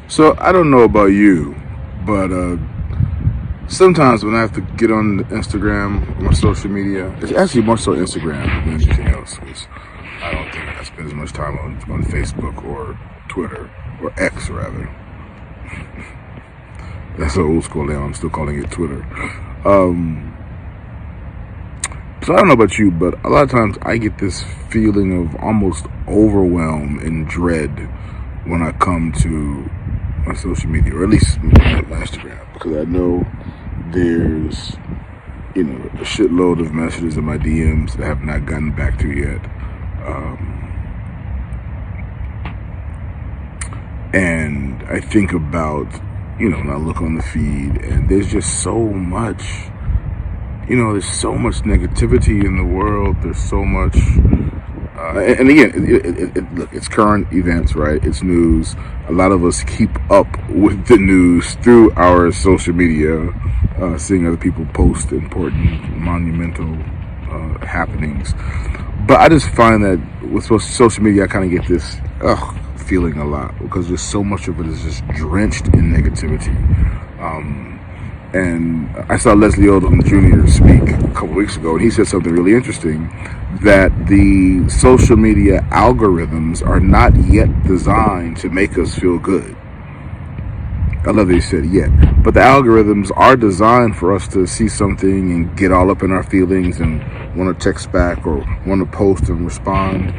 So I don't know about you, but sometimes when I have to get on Instagram or my social media, it's actually more so Instagram than anything else, because I don't think I spend as much time on Facebook or Twitter, or X rather. That's an old school now. I'm still calling it Twitter. So I don't know about you, but a lot of times I get this feeling of almost overwhelm and dread when I come to my social media, or at least my Instagram, because I know there's, a shitload of messages in my DMs that I have not gotten back to yet. And I think about, when I look on the feed, and there's just so much, there's so much negativity in the world. There's so much, and again, look, it's current events, right? It's news. A lot of us keep up with the news through our social media, seeing other people post important, monumental happenings. But I just find that with social media, I kind of get this feeling a lot, because there's so much of it is just drenched in negativity. And I saw Leslie Odom Jr. speak a couple weeks ago, and he said something really interesting, that the social media algorithms are not yet designed to make us feel good. I love that he said yet. But the algorithms are designed for us to see something and get all up in our feelings and want to text back or want to post and respond.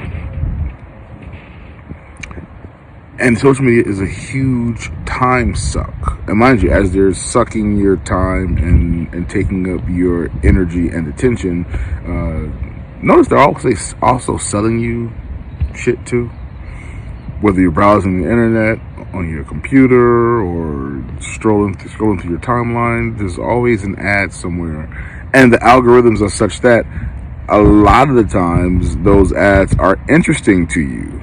And social media is a huge time suck. And mind you, as they're sucking your time and taking up your energy and attention, notice they're also selling you shit too. Whether you're browsing the internet, on your computer, or scrolling through your timeline, there's always an ad somewhere. And the algorithms are such that a lot of the times those ads are interesting to you.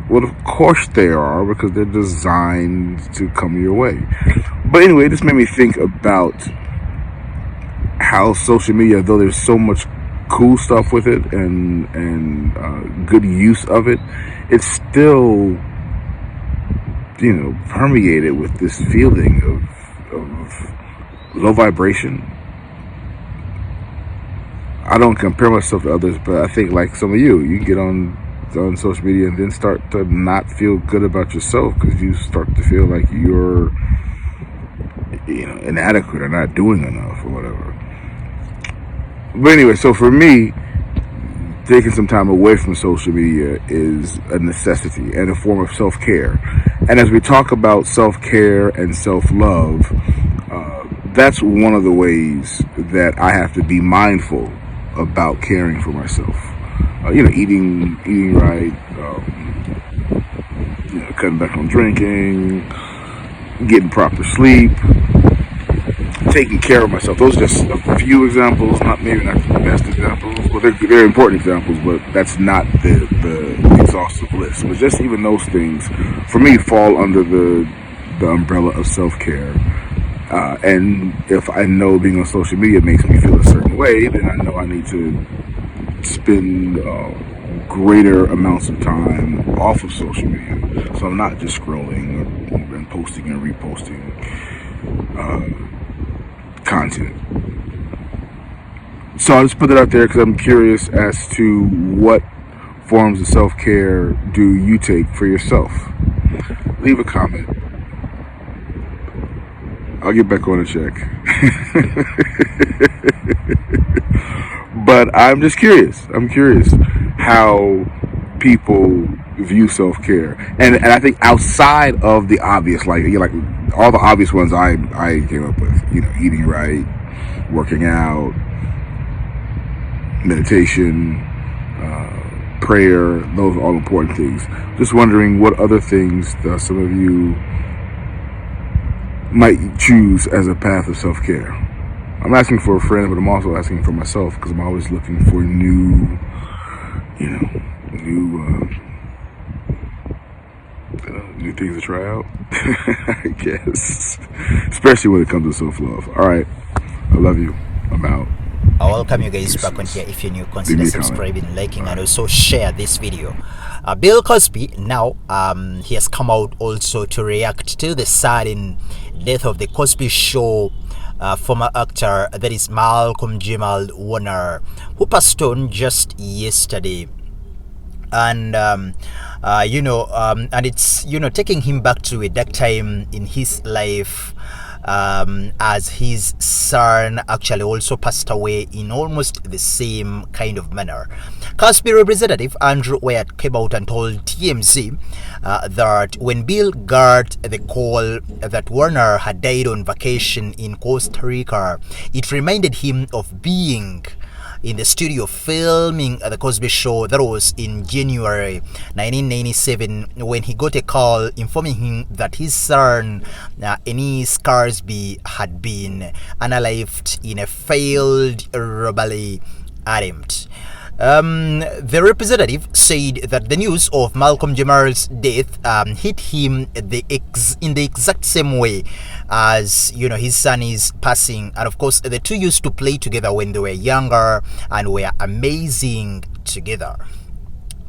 Well, of course they are, because they're designed to come your way. But anyway, this made me think about how social media, though there's so much cool stuff with it and good use of it, it's still, permeated with this feeling of low vibration. I don't compare myself to others, but I think like some of you get on social media and then start to not feel good about yourself, because you start to feel like you're inadequate or not doing enough or whatever. But anyway, so for me, taking some time away from social media is a necessity and a form of self-care. And as we talk about self-care and self-love, that's one of the ways that I have to be mindful about caring for myself. Eating right, cutting back on drinking, getting proper sleep, taking care of myself. Those are just a few examples, maybe not the best examples. Well, they're very important examples, but that's not the exhaustive list. But just even those things, for me, fall under the umbrella of self-care. And if I know being on social media makes me feel a certain way, then I know I need to spend greater amounts of time off of social media, so I'm not just scrolling and posting and reposting content. So I'll just put that out there because I'm curious as to what forms of self-care do you take for yourself. Leave a comment. I'll get back on the check. But I'm just curious. I'm curious how people view self-care, and I think outside of the obvious, like all the obvious ones I came up with, eating right, working out, meditation, prayer, those are all important things. Just wondering what other things some of you might choose as a path of self-care. I'm asking for a friend, but I'm also asking for myself, because I'm always looking for new things to try out. I guess, especially when it comes to self-love. All right, I love you. I'm out. I welcome you guys back on here. If you're new, consider subscribing, liking, and also share this video. Bill Cosby now he has come out also to react to the sudden death of the Cosby Show former actor, that is Malcolm-Jamal Warner, who passed on just yesterday. And and it's taking him back to a dark time in his life, as his son actually also passed away in almost the same kind of manner. Cosby representative Andrew Wyatt came out and told TMZ that when Bill got the call that Warner had died on vacation in Costa Rica, it reminded him of being in the studio filming the Cosby Show. That was in January 1997, when he got a call informing him that his son Ennis Cosby had been unalived in a failed robbery attempt. The representative said that the news of Malcolm Jamal's death hit him in the exact same way as his son is passing, and of course the two used to play together when they were younger and were amazing together.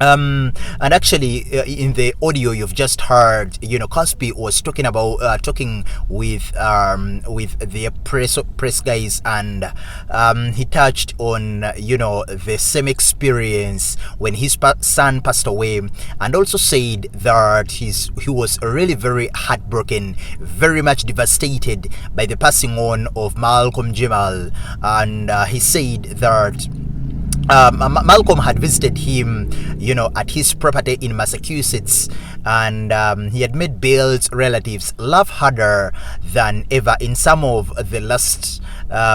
And actually, in the audio you've just heard, Cosby was talking about talking with the press guys, and he touched on the same experience when his son passed away, and also said that he was really very heartbroken, very much devastated by the passing on of Malcolm Jamal, and he said that Malcolm had visited him, at his property in Massachusetts, and he had made Bill's relatives laugh harder than ever in some of the last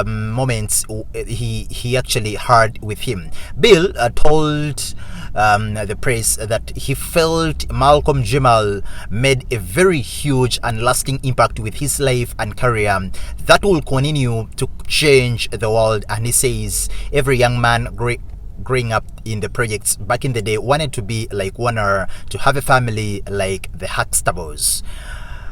moments he actually had with him. Bill told the press that he felt Malcolm Jamal made a very huge and lasting impact with his life and career that will continue to change the world. And he says every young man growing up in the projects back in the day wanted to be like Warner, to have a family like the Huxtables.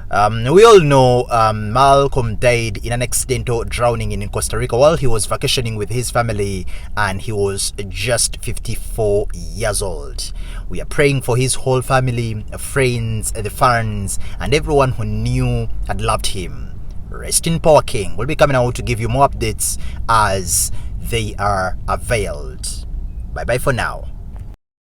We all know Malcolm died in an accidental drowning in Costa Rica while he was vacationing with his family, and he was just 54 years old. We are praying for his whole family, friends, the fans, and everyone who knew and loved him. Rest in power, King. We'll be coming out to give you more updates as they are availed. Bye bye for now.